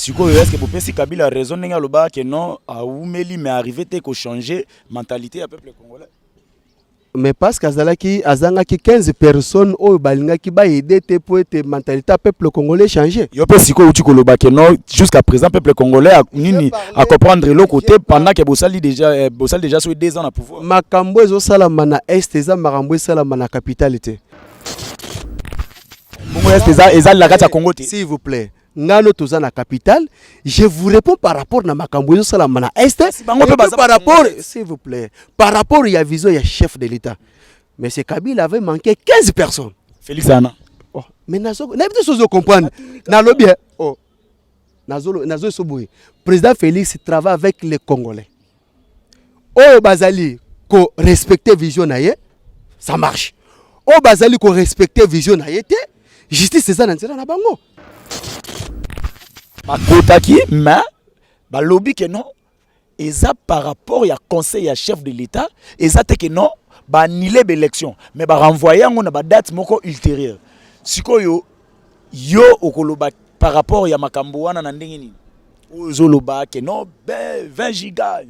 sikoyo est-ce que bopesi Kabila raison ndenge aloba que non aumeli mais arrivé te ko changer mentalité ya peuple congolais? Mais parce qu'azalaki azangaki 15 personnes au balingaki ba aider te pour être mentalité peuple congolais changer. Yo pe sikoyo uti koloba que non jusqu'à présent peuple congolais a nini à comprendre le côté pendant que bosali déjà sur 2 ans à pouvoir. Makambo ezo sala mana est eza makambo sala mana capitalité. Bongo est eza la kati ya Congo te. S'il vous plaît. Ngano toza na capitale, je vous réponds par rapport na makambo ezo sala mana est par rapport s'il vous plaît par rapport ya vision ya chef de l'état. Mais ce Kabila avait manqué 15 personnes. Félix Ana. Oh, mais nazo n'avez chose comprendre. Na lobby oh. Nazo soboy. Président Félix travaille avec les Congolais. Oh bazali ko respecter vision na ye, ça marche. Oh bazali ko respecter vision na ye te, justice c'est ça na nzela na bango. Bakotaki mais balobi que non eza par rapport ya conseil ya chef de l'état eza te que non ba annuler l'élection mais ba renvoyer ngo na ba date moko ultérieure sikoyo yo okoloba par rapport ya makambo wana na ndenge nini ozoloba que non 20 gigas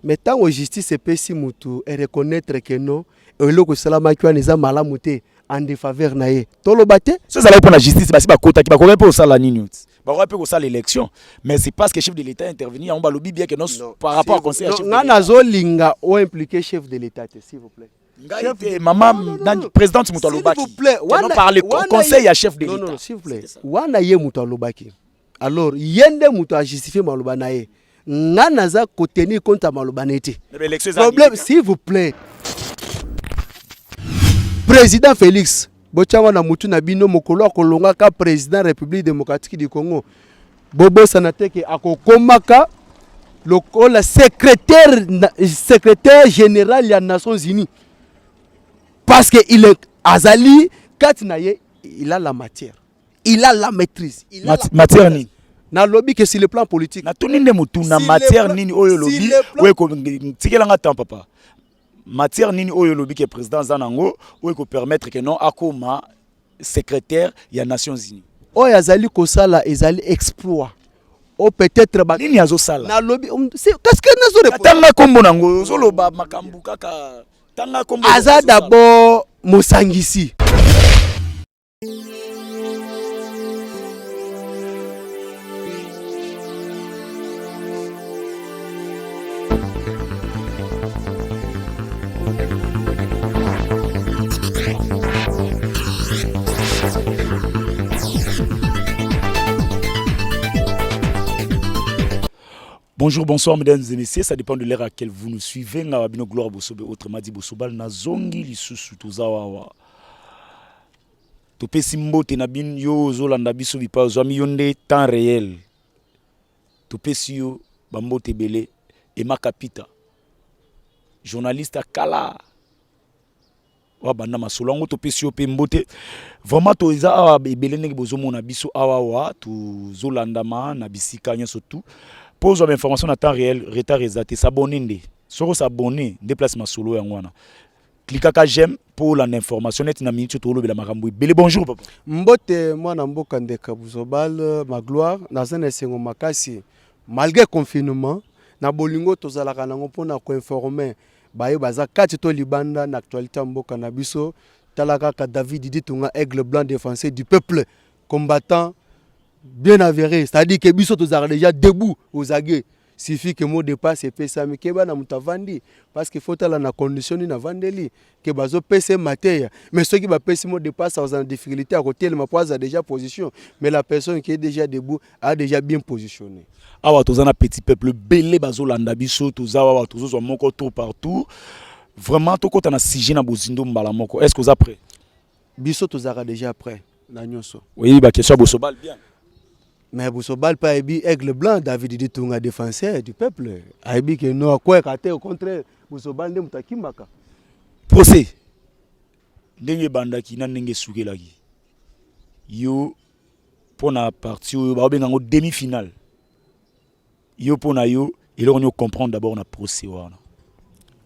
mais tant que justice epesi mutu et reconnaître que non eloko salama ki wana eza malamu te en défaveur na ye toloba te so ça va pour la justice basi bakotaki bakoka pe osala nini on peut ça l'élection mais c'est parce que chef de l'état intervenir on va lobby bien que non par rapport au conseil chef de l'état nazo linga o impliqué chef de l'état s'il vous plaît chef maman présidente Mutolobaki s'il vous plaît on parle conseil à chef de l'état non s'il vous plaît wana ye Mutolobaki alors yende muto a justifier maloba na ye ngana za ko tenir compte maloba na été problème s'il vous plaît président Félix Bochawa na mutu na bino mokolo akolonga ka président République démocratique du Congo Bobo Sanateke akokomaka lokola secrétaire général des Nations Unies parce que il est azali katinaye il a la matière il a la maîtrise il a matière ni na lobby que sur le plan politique na tuninde mutu na matière nini oyo lobby we ko tikelanga temps papa matière nini oyo lobby que président Zanango ou ko permettre que non akoma secrétaire ya Nations Unies oyo azali kosala ezali exploit o peut-être ba nini azo sala na lobby c'est qu'est-ce que nazo répondre tanga kombo nango zoloba makambu kaka tanga kombo aza d'abord mosangisi. Bonjour, bonsoir mesdames et messieurs, ça dépend de l'heure à laquelle vous nous suivez. Ngabino gloire bosobe autrement dit bosobal na zongi lisusu tozawa. Topé simbote na bin yo zolanda biso bipa zwami yonde temps réel. Topé siyo bambote belé et makapita. Journaliste kala. Wa banda masolongo topé siyo pe mbote. Vraiment toza awa belé ngi bozomo na biso awa wa to zolanda ma na bisika nyoso tout. Pose l'information en temps réel, retard exact. S'abonner, sur s'abonner, déplacement solo et ngwana. Cliquez j'aime pour l'information. Net na minute to le makambo. Bele bonjour papa. Mbote mwana mboka ndeka buzobal ma gloire na zene sengo makasi malgré confinement na bolingo tozalaka nango pona ko informer baye baza kati to libanda na actualité mboka na biso talaka ka David Ditunga aigle blanc défenseur du peuple combattant bien avéré, c'est-à-dire que biso tozara déjà debout aux aguets. Suffit que mot de passe et pesa mais que ba na mutavandi parce que faut la na condition na vandeli que bazo pese matière mais ceux qui va pese mot de passe aux en difficulté à côté le mapoise a déjà position mais la personne qui est déjà debout a déjà bien positionné. Awa tozana petit peuple belé bazo landa biso tozawa tozo moko tout partout vraiment to kota na sije na bozindo mbala moko est-ce que vous êtes prêt? Biso tozara déjà prêt na nyonso. Oui ba question bosobal bien. Mais Bosobal pas ebi aigle blanc David Ditunga défenseur du peuple. Aibi que non quoi kate au contraire Bosobal ndem takimaka. Procès. Ndenge bandaki na ndenge sukelaki. Yo pona partie ba benga ngo demi-finale. Yo pona yo et là on comprendre d'abord na procès wana.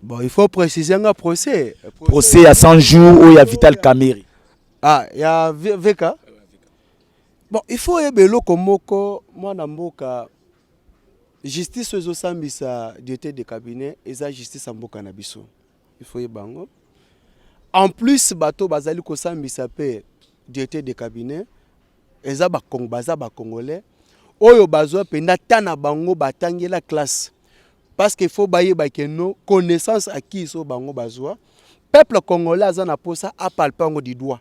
Bon, il faut préciser un procès. Procès à 100 jours où il y a Vital Kamerhe. Ah, il y a VK. Bon, il faut yebelo komoko mwana mboka justice ozo sambisa directeur de cabinet eza justice ya mboka na biso. Il faut yebango. En plus bato bazali ko sambisa pe directeur de cabinet eza ba congolais oyo bazwa pe natana bango batangela classe parce qu'il faut baye ba keno connaissance acquise au bango bazwa peuple congolais aza na posa a palpango du doigt.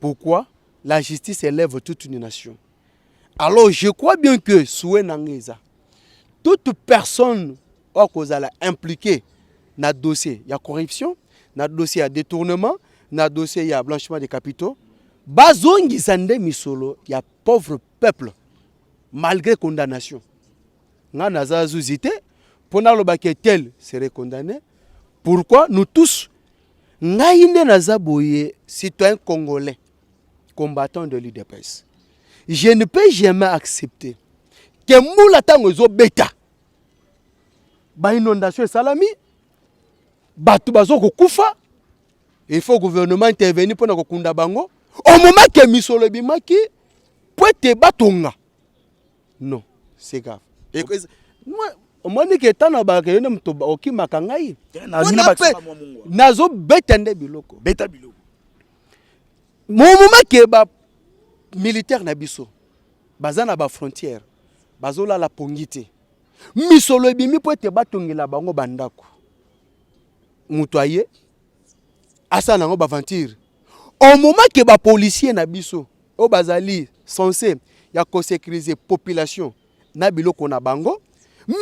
Pourquoi? La justice élève toute une nation. Alors je crois bien que souhait nangeza toute personne impliquée dans le dossier, il y a corruption, dans le dossier il y a détournement, dans le dossier il y a blanchiment des capitaux. Bazongi zande misolo, il y a pauvre peuple malgré condamnation. Nga naza zuzité pour na lobake tel serait condamné. Pourquoi nous tous nga inde naza boye citoyen congolais combattant de l'UDPS. Je ne peux jamais accepter que moula tango zo beta ba inondation salami batu bazo ko kufa il faut gouvernement intervenir pour na ko kunda bango au moment que misolo bimaki poete batonga non c'est grave et moi moi ni que tana ba ke yone mto oki makangai nazo beta nde biloko beta biloko mon moment que ba militaire na biso bazana ba frontière bazola la pongité misolo bimi poete batongela bango bandako mutoye asa nango baventure au moment que ba policier na biso o bazali censé ya ko sécuriser population na biloko na bango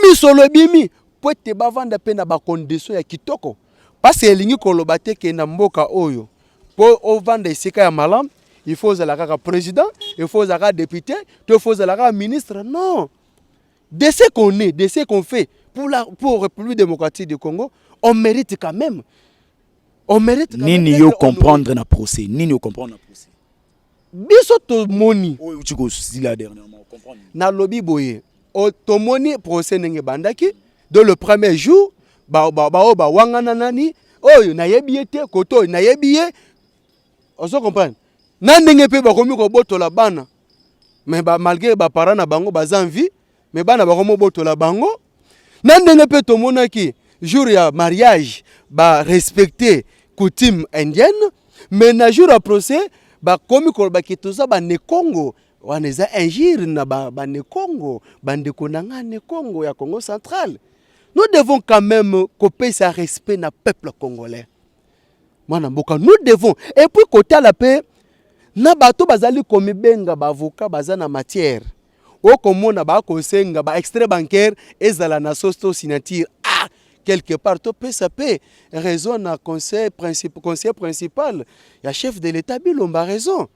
misolo bimi poete bavanda pe na ba condition ya kitoko parce que elingi koloba te ke na mboka oyo po ovanda esika ya malam il faut zalaka président il faut zalaka député il faut zalaka ministre non de ce qu'on est de ce qu'on fait pour la République démocratique du Congo on mérite quand même nini yo comprendre na procès nini yo comprendre na procès biso to moni oyo tu ko sila dernièrement comprendre na lobby boye o to moni procès nenge bandaki de le premier jour ba wangana nani oyo na yebiete koto na yebiye oso comprendre na ndenge pe ba komi ko botola bana mais malgré ba parents na bango baza en vie mais bana ba komo botola bango na ndenge pe to monaki jour ya mariage ba respecter coutume indienne mais na jour à procès ba komi ko ba kitoza ba ne Congo waneza injure na ba ne Congo bande konanga ne Congo ya Congo central. Nous devons quand même couper sa respect na peuple congolais. Mwana mboka nous devons et puis côté la paix na bato bazali komi benga ba avocat baza na matière o komona ba kosenga ba extrait bancaire ezala na sosto signature quelque part to peut ça peut raison na conseil principal ya chef de l'état bilomba raison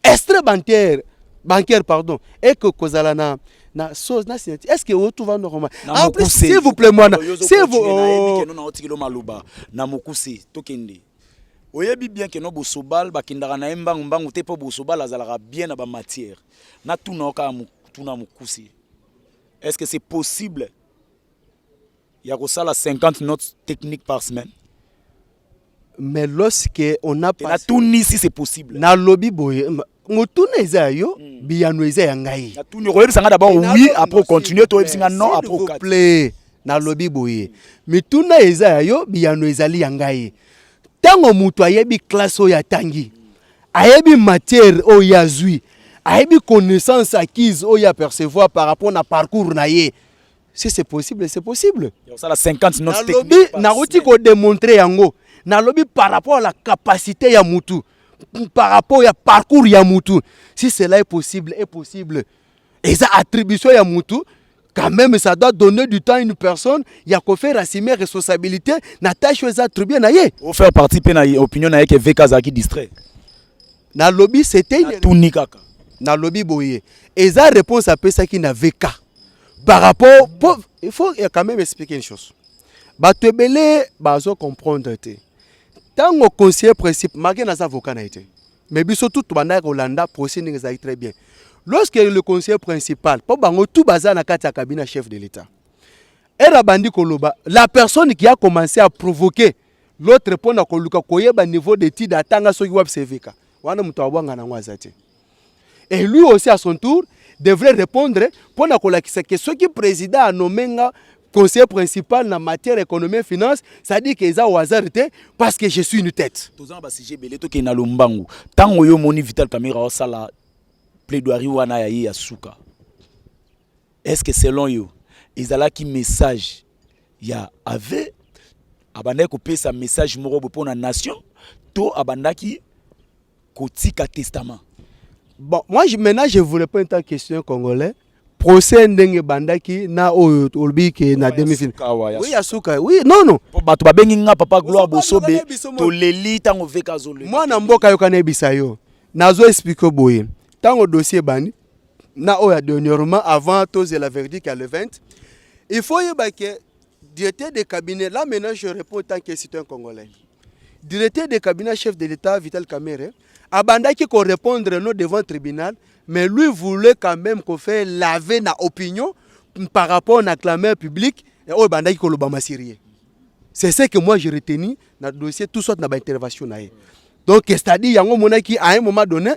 extrait bancaire pardon et que kozala na sauce na signature est-ce que vous tout va normal en plus s'il vous plaît moi c'est vous na mokuse tokende oyebi bien que no bosobal bakindaka na mbangu te po bosobal azalaka bien na ba matière na tuna oka tuna mokuse est-ce que c'est possible il y a que 50 notes techniques par semaine mais lorsque on a pas tout ici c'est possible na lobby boy motuna eza yo biyano eza ya ngai na tout royaume sanga d'abord oui après continuer to ebisinga non après s'il vous plaît na lobby boy mituna eza yo biyano ezali ya ngai tango mutu ayebi classe oyo atangi ayebi matière oyo azwi ayebi connaissance acquise oyo apercevoir par rapport na parcours na ye si c'est possible c'est possible ça la 50 notes techniques na roti ko démontrer yango na lobby par rapport à la capacité ya mutu par rapport à parcours ya mutu si cela est possible et ça attribution ya mutu quand même ça doit donner du temps à une personne il y a qu'on faire assumer responsabilité na tâche aux attribuer na ye ou faire partie pe na opinion na ye que VK zaki distrait na lobby c'était tout nikaka na lobby boye et ça réponse à ça qui na VK par rapport il faut quand même expliquer une chose bato belé bazo comprendre te tango conseiller principal marqué na avocat na été mais biso tout banda Rolanda procès ninga za très bien lorsque le conseiller principal po bango tout baza na kati ya cabinet chef de l'état era bandi koloba la personne qui a commencé à provoquer l'autre pour na koluka koyeba niveau d'étude atanga soki wab CVK wana muto abwanga na ngwa zate Et lui aussi, à son tour, devrait répondre pour que ce qui président a nommé conseiller principal en matière économie et finance, ça dit que ça au hasard parce que je suis une tête. Tant que moni Vital Kamerhe a sala plaidoirie wana ya Yasuka. Est-ce que selon vous, ils ont qui message ya avait abanda ko pesa message moko pour la nation to abanda ki kotika testament. Bon, moi maintenant je vous réponds à ta question congolais. Procès ndenge bandaki na olbi ke na demi-finale. Oui, Yasuka. Oui, non. Bato babengi nga papa Gloire Bosobe to leli tango veka zolo. Moi na mboka yokane bisayo. Nazo expliquer boye. Tango dossier bani na oya dernièrement avant tous la verdict à le 20. Il faut y que directeur de cabinet là maintenant je réponds tant que citoyen congolais. Directeur de cabinet chef de l'État Vital Kamerhe abandaki ko répondre non devant le tribunal. Mais lui voulait quand même qu'on fait laver na opinion par rapport à clameur public et au bandaki kolobama sérieux. C'est ce que moi j'ai retenu dans le dossier tout sorte na ba intervention na. Donc c'est-à-dire yango monaki à un moment donné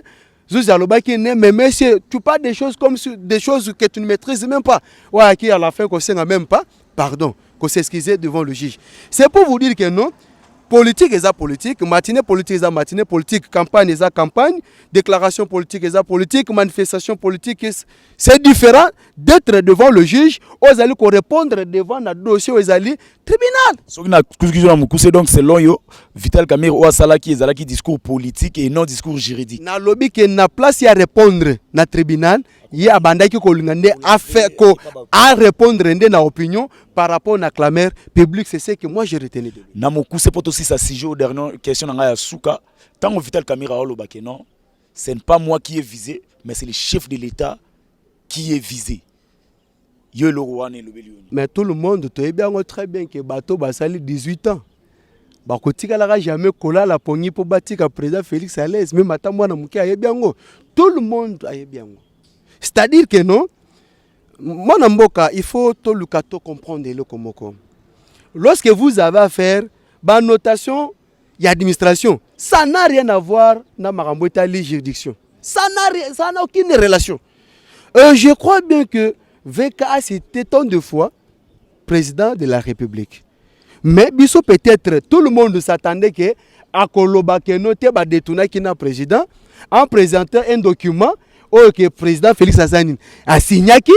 Zouzalobaki mais monsieur tu parles des choses comme des choses que tu ne maîtrises même pas. Ouais qui à la fin qu'on sait même pas pardon qu'on s'excuser devant le juge. C'est pour vous dire que non. Politique est politique, matinée politique est matinée politique, campagne est campagne, déclaration politique est politique, manifestation politique c'est différent d'être devant le juge, aux allez répondre devant le dossier aux allez tribunal. Donc selon yo, Vital Kamerhe ou Salaki ezalaki discours politique et non discours juridique. Na lobby que na place à répondre na tribunal, il y a bandaki ko lingande a fait ko à répondre na opinion par rapport à clameur public, c'est ce que moi j'ai retenu de lui. Na moku c'est pour aussi ça sujet aux dernières questions na ya Suka, tant Vital Kamerhe a olobake non, ce n'est pas moi qui est visé, mais c'est le chef de l'État qui est visé. Mais tout le monde te bien très bien que bateau basali 18 ans. Bakotika la jamais kola la poni pour batika président Félix à l'aise même attends moi na muki aye bien go. Tout le monde aye bien go. C'est-à-dire que non mon mboka il faut tout le cato comprendre le komoko. Lorsque vous avez à faire ba notation et administration, ça n'a rien à voir na makambo etali juridiction. Ça n'a aucune relation. Je crois bien que VKA c'était tant de fois président de la République. Mais biso peut-être tout le monde s'attendait que à Koloba Kenote ba détourner qui n'a président en présentant un document que le président Félix Azanine a signé qui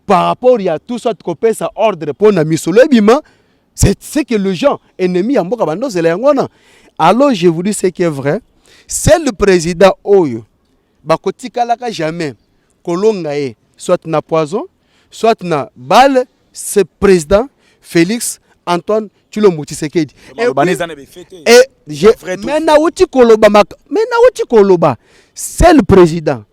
par rapport à tout ça que sa ordre pour na misolo bima c'est que le gens ennemis en boka bando c'est la ngona. Alors je vous dis ce qui est vrai, c'est le président oyo ba kotika la jamais kolongae soit na poison soit na balle, ce président Félix Antoine Tshilombo Tshisekedi. Et c'est le président.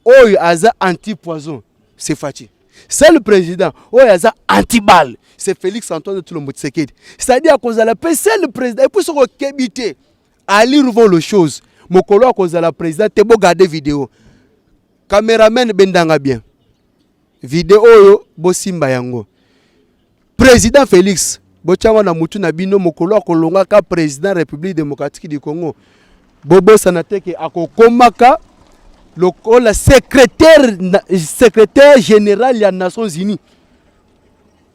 Oyo aza anti-poison, c'est Fati. C'est le président. Oyo aza anti-balle, c'est Félix Antoine Tshilombo Tshisekedi. C'est-à-dire que c'est le président. Et puis ce qu'on kébité, à lire les choses. Mokolo à cause de la présidente, te beau garder vidéo. Caméraman bendanga bien. Vidéo yo bosimba yango. Président Félix bochangwa na mutu na bino mokolo akolonga ka président République démocratique du Congo. Bobo Sanateke akokomaka lokola secrétaire général des Nations Unies.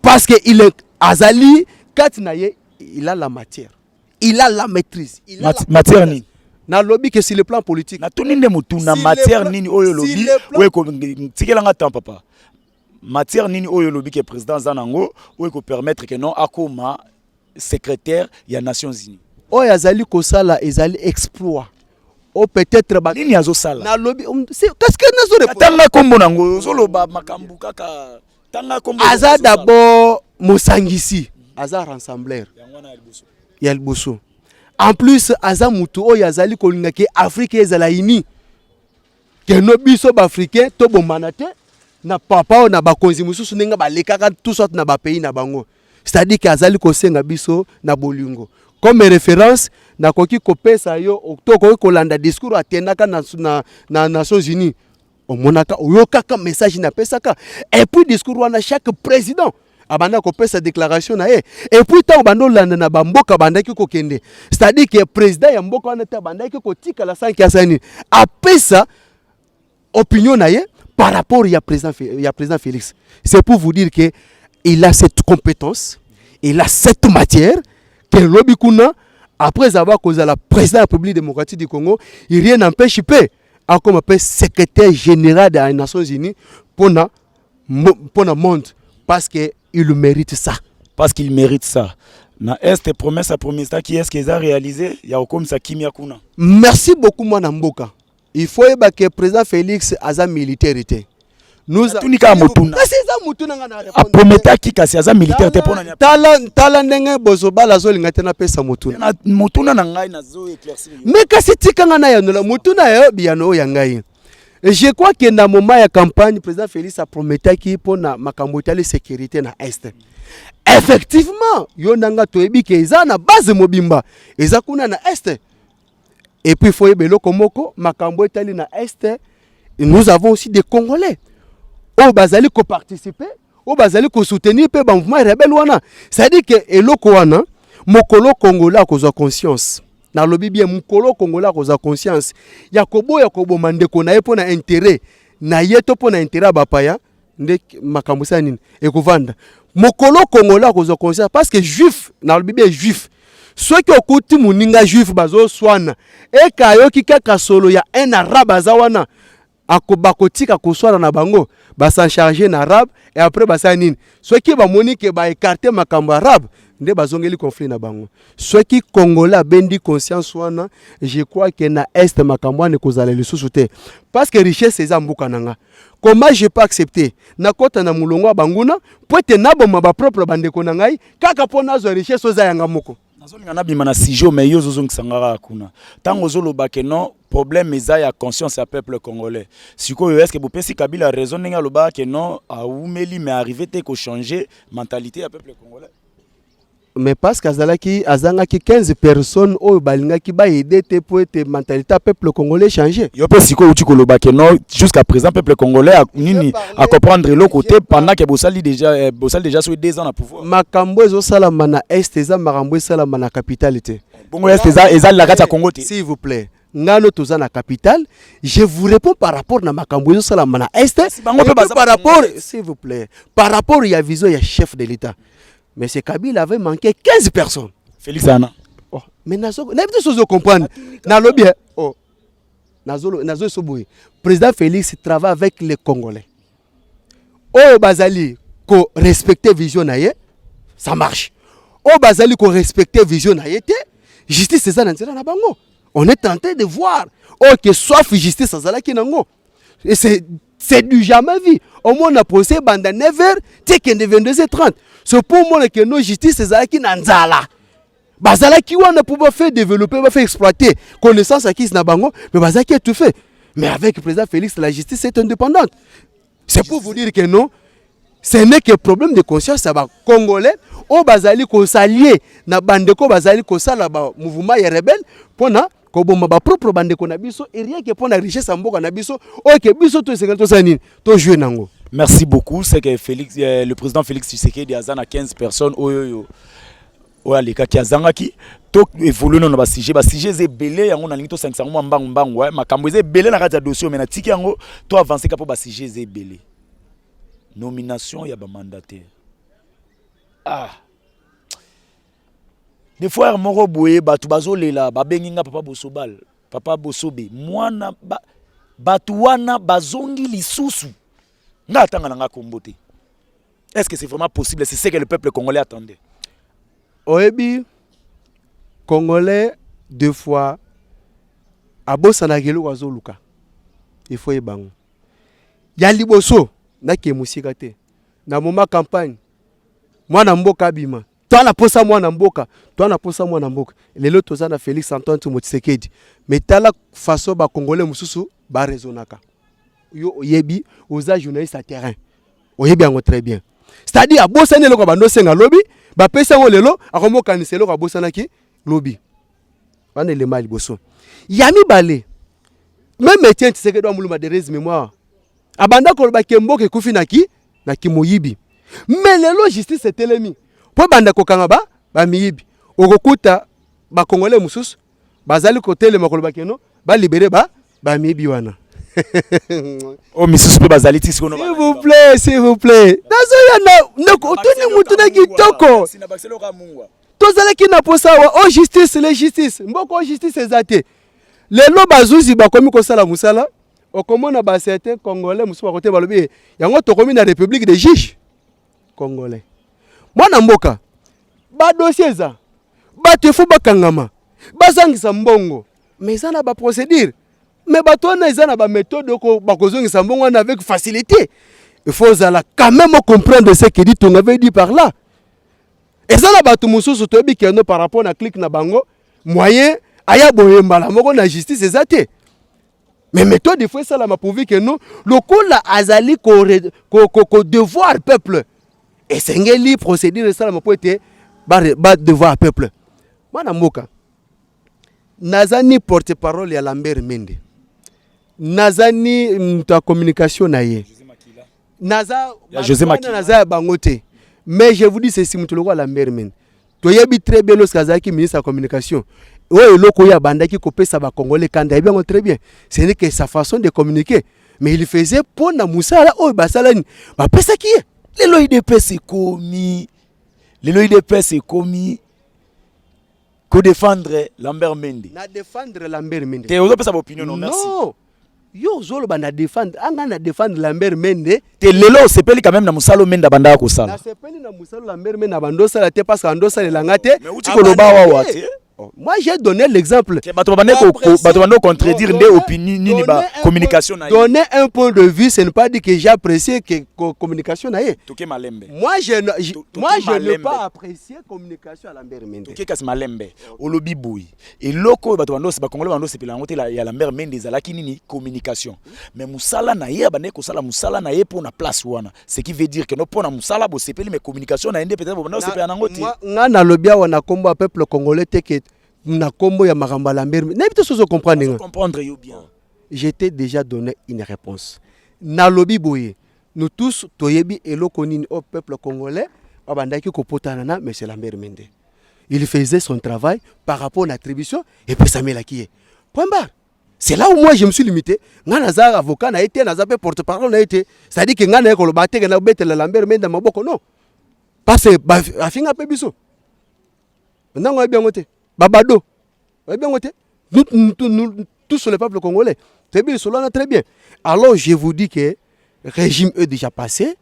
Parce que il est azali katnaye, il a la matière. Il a la maîtrise. Il a matière ni na lobby que sur le plan politique. Na toninde mutu na matière nini oyo lobby oyo ko tikelanga temps papa. Matière nini oyo lobby que président Zanango oyo ko permettre que non akoma secrétaire ya Nations Unies. Oyo azali ko sala ezali exploit. O peut-être ba nini azo sala. Na lobby qu'est-ce que nazo répondre. Tanga kombo nango solo ba makambu kaka tanga kombo. Aza d'abord Mosangisi, aza rassembleur. Ya Liboso. En plus aza mutu oyo azali kolinga ke Afrique ezala ini. Que no biso ba africain to bomana te. Na papa na bakonzi mususu nenga balekaka tout sorte na ba pays na bango. C'est-à-dire que azali kosenga biso na bolingo. Comme référence na koki kopesa yo to kolanda discours atenaka na Nations Unies. Omonaka oyokaka message na pesaka. Et puis discours wana chaque président abanda kopesa déclaration na ye. Et puis ta bando landa na bamboka bandaki kokende. C'est-à-dire que président ya mboka wana ta bandaki kotika la sanki asani. Apesa opinion naie par rapport à président Félix. C'est pour vous dire que il a cette compétence, il a cette matière que lobby kuna après avoir causé la président de la République démocratique du Congo, il rien n'empêche pas à comme secrétaire général des Nations Unies pour le monde parce que il mérite ça. Parce qu'il mérite ça. Na est promesse à promesse qui est-ce qu'ils ont réalisé, il y a comme ça kimia kuna. Merci beaucoup moi Namboka. Il faut que le président Félix ait militaire. Nous avons promettre qui kasi aza militaire te pona tala ndenge bozobala zolinga te na pesa mutuna mutuna na ngai na zo éclaircir mais kasi tikanga na yanola mutuna yo biano ya ngai. Je crois que dans le moment de la campagne, le président Félix a promis qu'il pour la sécurité dans l'Est. Effectivement, il y a une base mobimba. Il y a une Est. Et puis, il faut que dans l'Est, nous avons aussi des Congolais. Au Bazali qui participent, au Bazali qui soutenir le mouvement rebelle. C'est-à-dire que le Mokolo Congolais a conscience. Na lobi bien mukolo Congolais koza conscience ya kobo mandeko na yepo na intérêt na yeto po na intérêt bapaya nde makambusa nini ekovanda mukolo Congolais koza conscience parce que juif na lobi bien juif ceux qui okuti muninga juif bazo swana e kayo kika solo ya un arabe azawana akobakotika koswana na bango ba s'en charger na arabe et après basa nini ceux qui ba monique ba écarter makambo arabe nde bazongeli conflit na bango ceux qui Congolais bendi conscience wana je crois que na est makambo ne kozala lisusu te parce que richesse eza mbuka nanga comment je peux accepter na kota na mulongo banguna poete naboma ba propre bandeko na ngai kaka pona zo richesse oza yanga moko nazolinga nabima na sijo mais yo zozongisanga kuna tango zoloba ke non problème eza ya conscience ya peuple congolais sikoyo est-ce que bopesi Kabila raison ninga loba ke non aumeli mais arrivé te ko changer mentalité ya peuple congolais. Mais parce qu'Azalaki, Azangaki 15 personnes au Balingaki ba aider pour être mentalité peuple congolais changer. Yo pe siko uti koloba ke non jusqu'à présent peuple congolais a nini à comprendre le côté pendant que Bosali déjà sur 2 ans à pouvoir. Makambo ezo sala mana est eza makambo sala mana capitalité. Bongo est eza la gata Congo te. S'il vous plaît. Ngano toza na capitale, je vous réponds par rapport na makambo ezo sala mana est par rapport s'il vous plaît. Par rapport il y a vision il y a chef de l'état. Mais ce Kabila avait manqué 15 personnes. Félix Anna. Oh, mais nazo comprendre. Nalo bien. Oh. Nazo soboui. Président Félix travaille avec les Congolais. Oh Bazali ko respecter vision naie, ça marche. Oh Bazali ko respecter vision naie te, justice c'est ça na bango. On est tenté de voir oh que soif justice ça la ki nango. Et c'est du jamais vu. Au moins on a procès banda 9h, t'es que 22h30. C'est pour moi que nos justice c'est qui nanzala. Bazala qui on a pouvoir faire développer, faire exploiter connaissance à qui na bango, mais bazala qui est tout fait. Mais avec le président Félix la justice est indépendante. C'est pour vous dire que non, ce n'est que problème de conscience ça va congolais au bazali ko s'allier na bandeko bazali ko sala ba mouvement ya rebelle pona ko bomba ba propre bandeko na biso et rien que pona richesse mboka na biso OK biso to sekal to sanini to jouer nango. Merci beaucoup, c'est que Félix le président Félix Tshisekedi azana 15 personnes oyo aleka ki azangaki to évoluer na ba sujet ze belé yango na lingi to 500 mbangu makambo ze belé na kati ya dossier mais na tiki yango to avancer ka po ba sujet ze belé. Nomination ya ba mandataire. Ah. Des fois moko boye batu bazolela babenginga papa Bosobal, papa Bosobe, mwana batu wana bazongi lisusu. Nga atanga nga kombote. Est-ce que c'est vraiment possible? C'est ce que le peuple congolais attendait. Oebi Congolais deux fois abosana gelo wazoluka. Il faut ebango. Ya liboso na ke musika te. Na moma campagne. Mwana mboka bima. Toi na posa mwana mboka, toi na posa mwana mboka. Lelo toza na Félix Antoine Tshisekedi. Mais tala façon ba Congolais mususu ba raisonnaka. Yo oyebi oza journaliste à terrain. Oyebi yango très bien. C'est-à-dire abosana loko bando senga lobby, ba pesa ngo lelo akomo kaniselo ko abosana ki lobby. Wana le mal boso. Yami balé. Même Etienne Tshisekedi do muluma de résumé mémoire. Abanda ko ba kembo ke kufi na ki moyibi. Mais lelo justice c'est telemi. Po banda ko kanga ba miyibi. Okokuta ba Congolais mususu bazali ko telema ko ba keno ba libérer ba miyibi wana. Oh, mais si vous bazali ti S'il vous plaît, s'il vous plaît. Tozalaki na posa wa oh justice les justice mboko justice ezate lelo bazuzi bakomi kosala musala okomona ba certains congolais musu bakote balobi yango tokomi na république des juges congolais mwana mboka ba dossier za batefu bakangama bazangisa mbongo mais ça na ba procédure mais bato na ezana ba méthode ko bakozongisa mbongo avec facilité. Il faut quand même comprendre ce que dit on avait dit par là. Et ça la bato mususu toyebi keno par rapport na clic na bango moyen aya boyembala moko na justice ezate. Mais méthode il faut ça la prouver que non le coup la azali ko devoir peuple et sengeli procédure ça la poete ba devoir peuple. Mana mboka nazani porte-parole ya Lambert Mende. Nazani ta communication na ye. Naza bangote. Mais je vous dis ceci, mutuloko Lambert Mende. Toyebi très bien lorsque Azaki ministre de la communication. Ouais, loko ya bandaki kopé ça ba congolais kanda bien très bien. Ce n'est que sa façon de communiquer. Mais il faisait pour na musala oh basalani. Ba pesa qui est? Les lois de paix c'est commis. Les lois de paix c'est commis. Que défendre Lambert Mende. Na défendre Lambert Mende. T'es aux sa opinion non merci. Non. Yo zolo banda défendre anga na défendre Lambert Mende te lelo sepeli quand même na musalo Mende banda ko sala na sepeli na musalo Lambert Mende bando sala te parce que ando sala langate mais uti ko loba wa te. Moi j'ai donné l'exemple bato banda ko contredire des opinions ni ba communication na donner un point de vue c'est ne pas dire que j'apprécie que communication na ye toke malembe moi je ne pas apprécier communication à Lambert Mende toke kas malembe olobi boui et loko bato bando se ba congolais bando sepela ngote ya Lambert Mende ezalaki nini communication mais musala na ye bande ko sala musala na ye pour na place wana ce qui veut dire que no pour na musala bo sepeli mais communication na ende peut-être bando sepela ngote nga na lobia wana kombo peuple congolais te que na kombo ya Maramba Lambert n'habite soso comprendre yo bien. J'étais déjà donné une réponse na lobi boye nous tous toyebi eloko nini au peuple congolais abandaki ko potana na monsieur Lambert Mende il faisait son travail par rapport à l'attribution et puis ça melaki point barre. C'est là où moi je me suis limité nga naza avocat na été naza porte-parole na été ça dit que nga na ko lo bateke na betela Lambert Mende maboko non parce que afinga pe biso ndanga bien ngote babado bien ngote nous tous sur le peuple congolais très bien cela très bien alors je vous dis que régime est déjà passé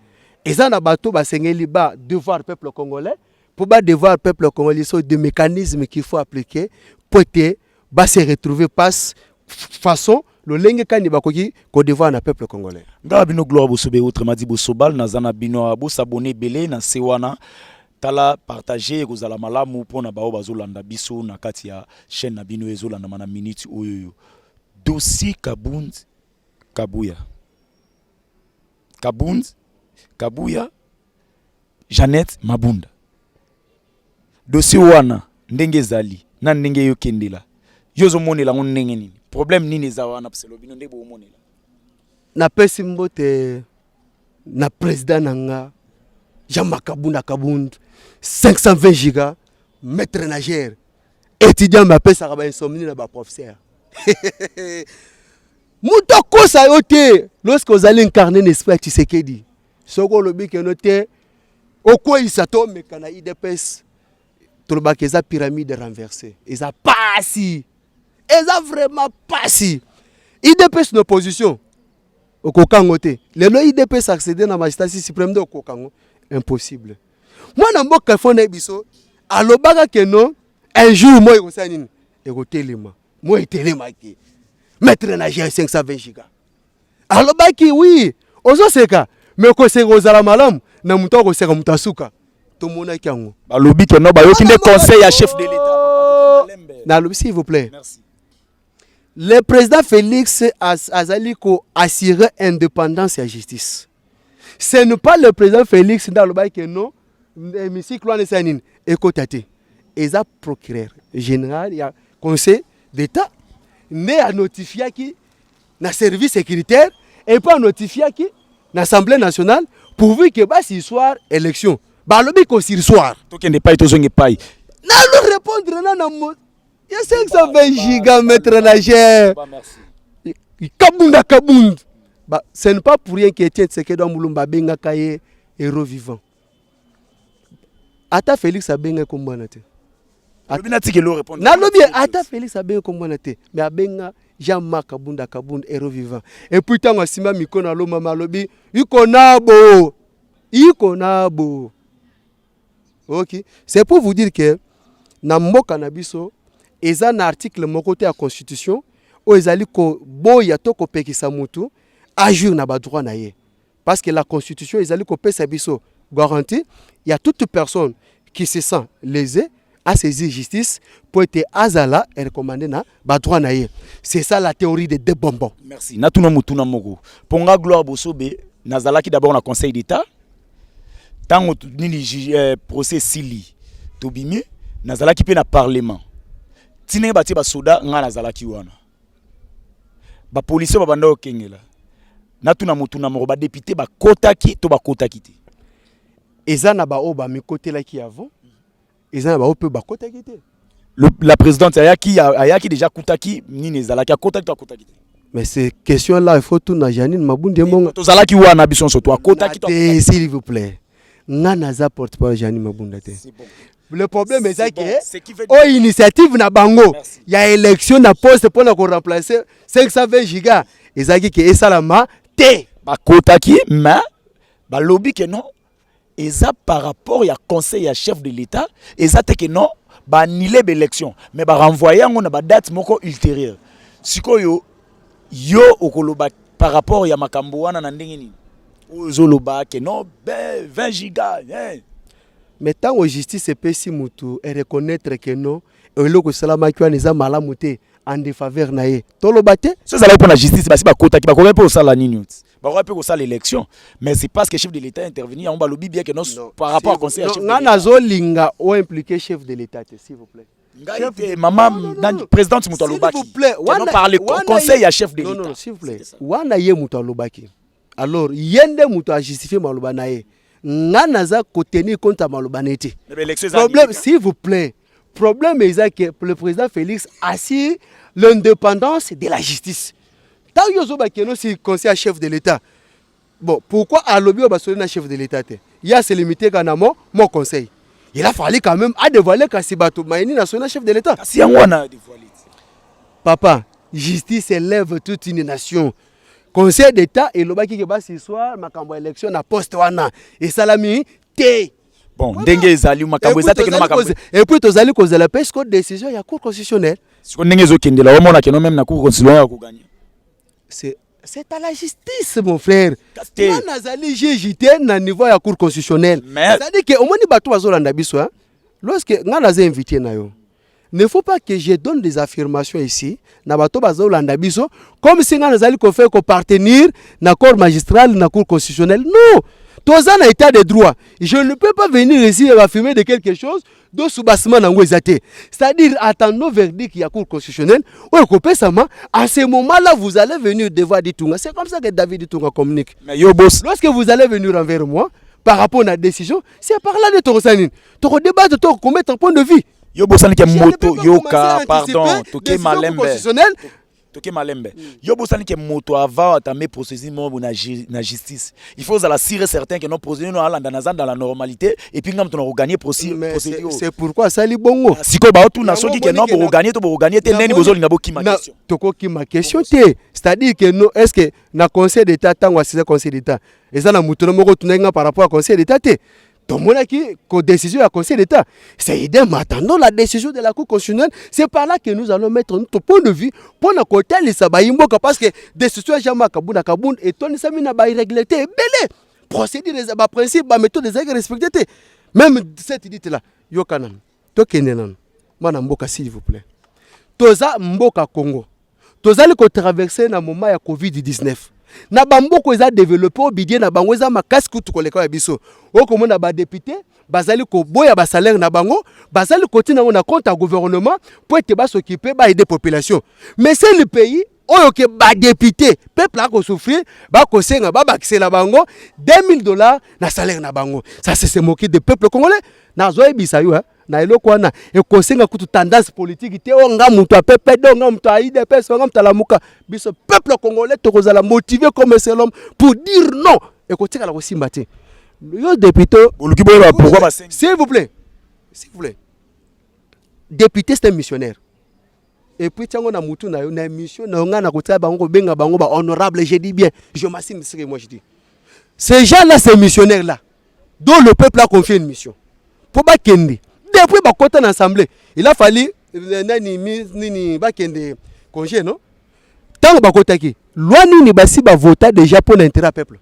et ça na bato ba sengeli ba devoir peuple congolais pour ba devoir peuple congolais sont des mécanismes qu'il faut appliquer pour que ba se retrouver passe façon le lenge kani bakoki ko devoir na peuple congolais ngala bino gloire bosobe autrement dit bosobal na zana bino abo s'abonner belé na sewana tala partager kozala malamu pona bao bazolanda biso na kati ya chaîne na bino ezolanda mana minute oyoyo dossier Kabuya Jeannette Mabunda dossier wana ndenge zali na ndenge yo kendela yozo monela ngo ndenge nini problème nini za wana pselo bino ndebo monela na pesi mbote na président nanga Jean Kabunda 520 gigas maître nageur étudiant m'appelle ça ba insomnie na ba professeur mutoko sa yote lorsque vous allez incarner l'esprit Tshisekedi soko lobi ke noté oko isato mekana IDPS tolobakeza pyramide renversée eza pasi eza vraiment pasi IDPS no position okokango te lelo IDPS accéder na magistrat suprême de okokango impossible moi na mboka fona biso alobaka ke non un jour moi ekosala nini ekotelema moi etelema ki maître nageur 520 gigas alobaki oui ozoseka mais koseka ozala malamu na muto akoseka muto asuka tomonaki yango balobi ke no bayoki nde conseil ya chef de l'état na lobi s'il vous plaît merci. Le président Félix azali ko assurer indépendance et justice. Ce n'est pas le président Félix dans le bail que non, hémicycle on est sanin écotate. Eza procureur général il y a conseil d'état né à notifier qui na service sécuritaire et pas notifier qui na assemblée nationale pourvu que ba si soir élection. Ba lobi ko si soir. To kende pay to zonge pay. Na le répondre na mo il y a 520 gigas maître nageur. kabunda kabund. Bah, ce n'est pas pour rien qu'Étienne Tshisekedi Mulumba benga kaye héros vivant. Ata Félix abenga kombana te. Nalobi ata Félix abenga kombana te. Mais abenga Jean-Marc Kabunda Kabund héros vivant. Et puis tant asima mikona lo mama lobi ikonabo. Ikonabo. OK. C'est pour vous dire que na mboka na biso eza na article moko te ya constitution o ezali ko boya to ko pekisa mutu agir na ba droit na ye. Parce que la constitution ezali ko pesa biso garantie, il y a toute personne qui se sent lésée à saisir justice pour être azala et recommander na ba droit na ye. C'est ça la théorie des deux bonbons. Merci. Natuna mutuna moko. Ponga gloire bosobe nazalaki d'abord na conseil d'état. Tant nini procès sili tobimi nazalaki pe na parlement. Tine bati ba soda nga nazalaki wana. Ba policier ba banda okengela. Natuna mutuna moko ba député ba kotaki to ba kotaki te. Eza na ba oba mi côté là qui avant. Eza na ba ope ba kotaki te. La présidente ayaki déjà kotaki nini ezalaki kotaki to kotaki te. Mais ces questions là il faut tout na Janine Mabunde monga. To zalaki wana biso so to kotaki to. S'il vous plaît. Nanaza porte pas Janine Mabunde te. C'est bon. Le problème est que oh initiative na bango, il y a élection na poste pour la remplacer 520 gigas. Ezaki ke esalama te. Ba kotaki mais ba lobby que non. Eza par rapport ya conseil ya chef de l'état, eza te que non ba annuler l'élection mais ba renvoyer on na ba date moko ultérieure. Sikoyo yo okoloba par rapport ya makambo wana na ndenge nini. Ozoloba que non 20 gigas. Mais tant que justice est si mutu et reconnaître que non, et le que salama qui a malamuté en défaveur naé. Tolobate. Ce ça là pour la justice, c'est pas kota qui va pas au sala nini. Ba ko au sala l'élection, mais c'est parce que chef de l'état intervenir on ba lobby bien que non par rapport au conseil chef de l'état. Ngana zo linga o impliqué chef de l'état s'il vous plaît. Maman président mutu lobaki. S'il vous plaît, on parle conseil à chef de l'état. Non, s'il vous plaît. Wana ye mutu lobaki. Alors yende mutu a justifier maloba naé. Nanaza ko tenir compte à malobanete. Problème s'il vous plaît. Problème est que le président Félix assure l'indépendance de la justice. Tant yozo ba keno si conseil chef de l'état. Bon, pourquoi à lobby au bassolina chef de l'état? Il y a se limité quand mon conseil. Il a fallu quand même à dévoiler Kassibato Maïni national chef de l'état. Si on a dévoilé. Papa, justice élève toute une nation. Conseil d'état et l'obaki qui va ce soir makambo élection na poste wana et salami té. Bon, ndenge ezali makambo ezate que no makambo. Et puis tozali kozela parce que décision ya cour constitutionnelle. Si on ndenge ezokendela o mona que non même na cour constitutionnelle ya ko gagner. C'est à la justice mon frère. On azali JJT na niveau ya cour constitutionnelle. C'est-à-dire que au moins ni bato bazolanda biso hein. Lorsque ngana za invité na yo. Ne faut pas que je donne des affirmations ici, na bato bazolanda biso comme si ngana zali ko faire ko partenir na corps magistral na cour constitutionnelle. Non. Toza na état de droit. Je ne peux pas venir ici et affirmer de quelque chose de sous-bassement na ngwezate. C'est-à-dire attendons verdict ya cour constitutionnelle. Ouais, kopesama à ce moment-là vous allez venir devoir Ditunga. C'est comme ça que David Ditunga communique. Mais yo boss, lorsque vous allez venir envers moi par rapport à la décision, c'est par là de Torosanine. Toro débattre, toro commettre un point de vue. Yo bossani ke moto yoka pardon toke malembe toke malembe yo bossani ke moto avant atamer processus mo na justice il faut la assurer certain que non procédure no alanda dans la normalité et puis ngam to no gagner procédure. C'est pourquoi ça li bongo siko ba otu na soki ke non pour gagner te neni bozolinga bo ki ma question toko ki ma question te c'est-à-dire que non est-ce que na conseil d'état tango assisé conseil d'état eza na mutu moko tunenga par rapport à conseil d'état te. Donc, la décision du Conseil d'État, c'est idem. Attendons la décision de la Cour constitutionnelle. C'est par là que nous allons mettre notre point de vue pour nous côté les sabayimboka parce que décision jamais kabuna kabun et ton samina ba irrégularité belé. Procédure des principes, ba méthode des respecter. Même cette idée là, yo kanan. To kenenan. Mana mboka s'il vous plaît. Toza mboka Congo. Toza ko traverser na moment ya Covid-19. Na bamboko eza développé au bidie na bango eza makasi kutu koleka ya biso oko na ba député bazali ko boya ba salaire na bango bazali ko tina na compte à gouvernement pour être ba s'occuper ba aider population mais c'est le pays oyo ke ba député peuple a ko souffrir ba ko senga ba bakise la bango $2000 na salaire na bango ça c'est se moquer de peuple congolais na zo ebisa yo na eloko wana ekosenga kutu tendance politique te onga mutu apepe donga mutu aide pesa onga mutu alamuka biso peuple congolais tokozala motivé comme un seul homme pour dire non ekotika la kosimba te yo député pourquoi s'il vous plaît député c'est un missionnaire et puis tiango na mutu na yo na mission na nga na kotia bango benga bango ba honorable je dis bien je m'assime ce que moi je dis ces gens là ces missionnaires là dont le peuple a confié une mission pour ba kende depuis ba côté l'assemblée il a fallu nani ba kende congé non tant ba côté qui loi nini basi ba voter déjà pour l'intérêt peuple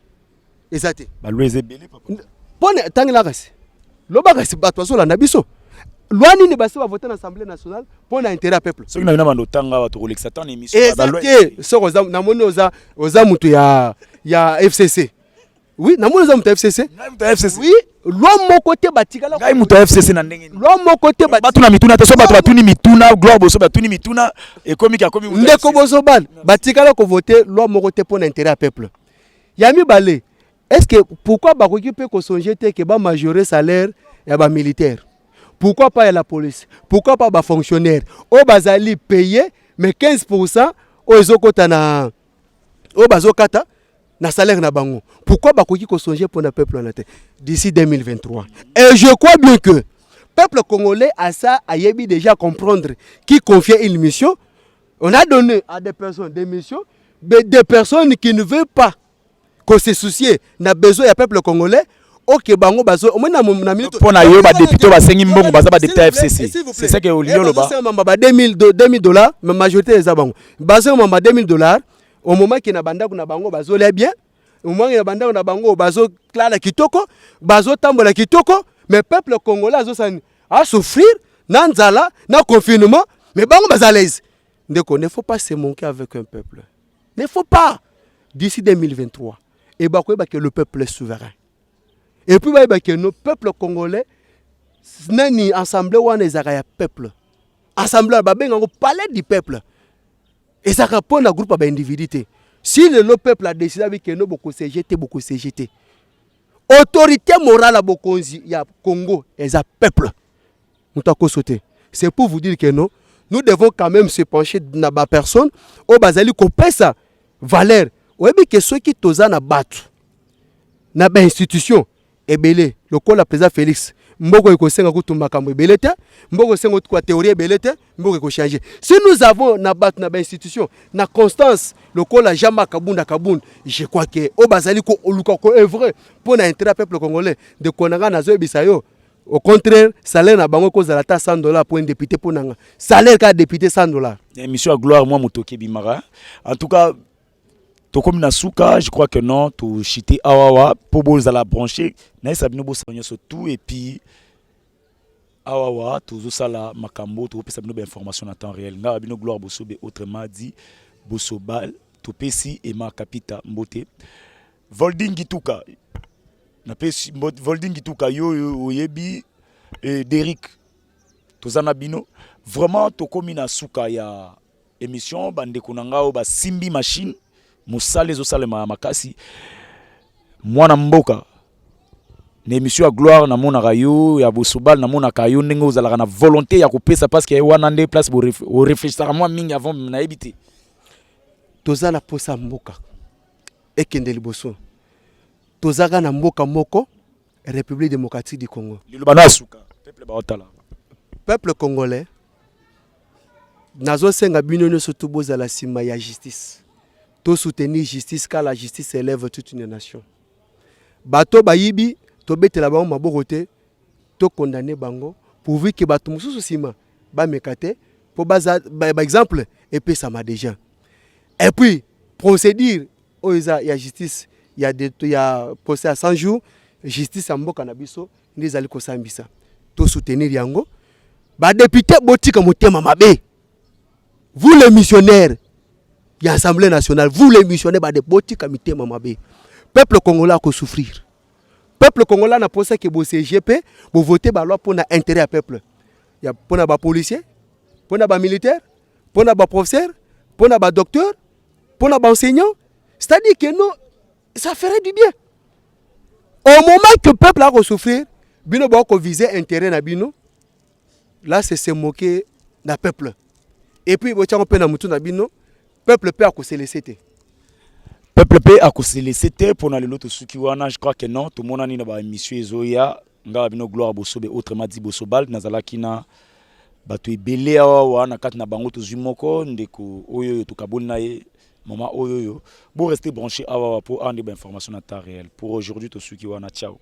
exact ba loi ezebele papa pour tant la kasi lo ba kasi ba to so la biso loi nini basi ba voter l'assemblée nationale pour l'intérêt peuple ce qui na bando tanga ba to kolekisa tant émission ba loi so na moni oza mutu ya FCC oui na moni oza mutu FCC oui loi mon côté batikala ngai mutu FCC na ndenge loi mon côté batu na mituna te so batu batuni mituna gloire boso batuni mituna ekomi ka komi ndeko boso bal batikala ko voter loi mon côté pour l'intérêt à peuple yami balé est-ce que pourquoi ba koki pe ko songer te que ba majorer salaire ya ba militaire pourquoi pas la police pourquoi pas ba fonctionnaire o bazali payer mais 15% o ezokota na o bazokata na salaire na bango pourquoi bakoki ko songer pour le peuple en tête d'ici 2023 et je crois bien que peuple congolais a ça ayebi déjà comprendre qui confiait une mission on a donné à des personnes des missions mais des personnes qui ne veulent pas qu'on se soucie n'a besoin du peuple congolais OK bango bazo au moins na minute pour na yo ba député ba sengi mbongo baza ba député FCC c'est ça que oliolo ba c'est mamba $2000 mais majorité les abango bazo mamba $2000 au moment qu'il na banda kuna bango bazo les bien au moment qu'il na banda kuna bango bazo klala kitoko bazo tambola kitoko mais peuple congolais a souffrir na nzala na confinement mais bango bazalaise ndeko ne faut pas se moquer avec un peuple ne faut pas d'ici 2023 et bakoyeba que le peuple est souverain et puis bakoyeba que nos peuple congolais nani assemblée wana ezaka ya peuple assemblée babenga ngo palais du peuple et ça répond à groupe d'individus. Si le peuple a décidé que nous beaucoup CGT. Autorité morale à Bokonzi, il y a Congo et ça peuple. C'est pour vous dire que nous devons quand même se pencher dans la personne au bazali ko pesa valeur. Ou bien que ceux qui toza na batu na ba institution et belé le col la président Félix mboko ekosenga kutumba kambo ebele te mboko sengo kwa théorie ebele te mboko ko changer si nous avons na bat na ba institution na constance le col la jama kabunda je crois que o bazali ko oluka ko œuvre pour na intérêt peuple congolais de konanga na zo bisayo au contraire salaire na bango ko zala ta $100 pour un député pour nanga salaire ka député $100 émission à gloire moi motoki bimara en tout cas comme Nasuka, je crois que non, tout chité awawa, pour bol la brancher, n'a pas bien sur tout et puis awawa, tout ça là, makambo, tout ça bien information en temps réel. N'a bien gloire bosso be autrement dit, bosso bal, tout pesi et ma capita mbote. Volding gituka, na pesi volding gituka yo yebi Derrick, tout ça na bino, vraiment tout comme Nasuka ya émission, bande kunanga o ba simbi machine. Moussale zo sale makasi mwana mboka na émission à gloire na mona rayo ya bosobal na mona kayo ndenge ozalaka na volonté ya kopesa parce que wana nde place pour réfléchir moi mingi avant na ebité toza na posa mboka ekende liboso tozaka na mboka moko République démocratique du Congo lilobana suka peuple ba otala peuple congolais nazo senga bino nyo surtout bozala sima ya justice to soutenir justice car la justice élève toute une nation. Bato bayibi to betela bango maborote to condamner bango pourvu que bato mususu sima ba mekate pour baza par exemple et puis ça m'a déjà. Et puis procédure oza ya justice il y a procès à 100 jours justice à mboka na biso ndeza liko sambisa to soutenir yango ba député botika motema mabe. Vous les missionnaires il y a l'Assemblée nationale, vous les missionnaires, des botis comité mamabé. Peuple congolais a souffrir. Peuple congolais n'a pas ça que vous CGP, vous votez la loi pour l'intérêt à peuple. Il y a pour les policiers, pour les militaires, pour les professeurs, pour les docteurs, pour les enseignants. C'est-à-dire que nous, ça ferait du bien. Au moment que le peuple a souffrir, bino ba ko viser intérêt na bino, là c'est se moquer na peuple. Et puis botia on peut na mutu na bino peuple peut se laisser te. Peuple peut se laisser te pour na l'autre sukiwana, je crois que non, tout le monde ni na ba émission ezoya nga bino gloire bosobe autrement dit bosobal nazalaki na bato ebele awa na kati na bango tozwi moko ndeko oyo tokaboli na ye moment oyo bon rester branché awa pour avoir des informations en temps réel. Pour aujourd'hui to sukiwana, ciao.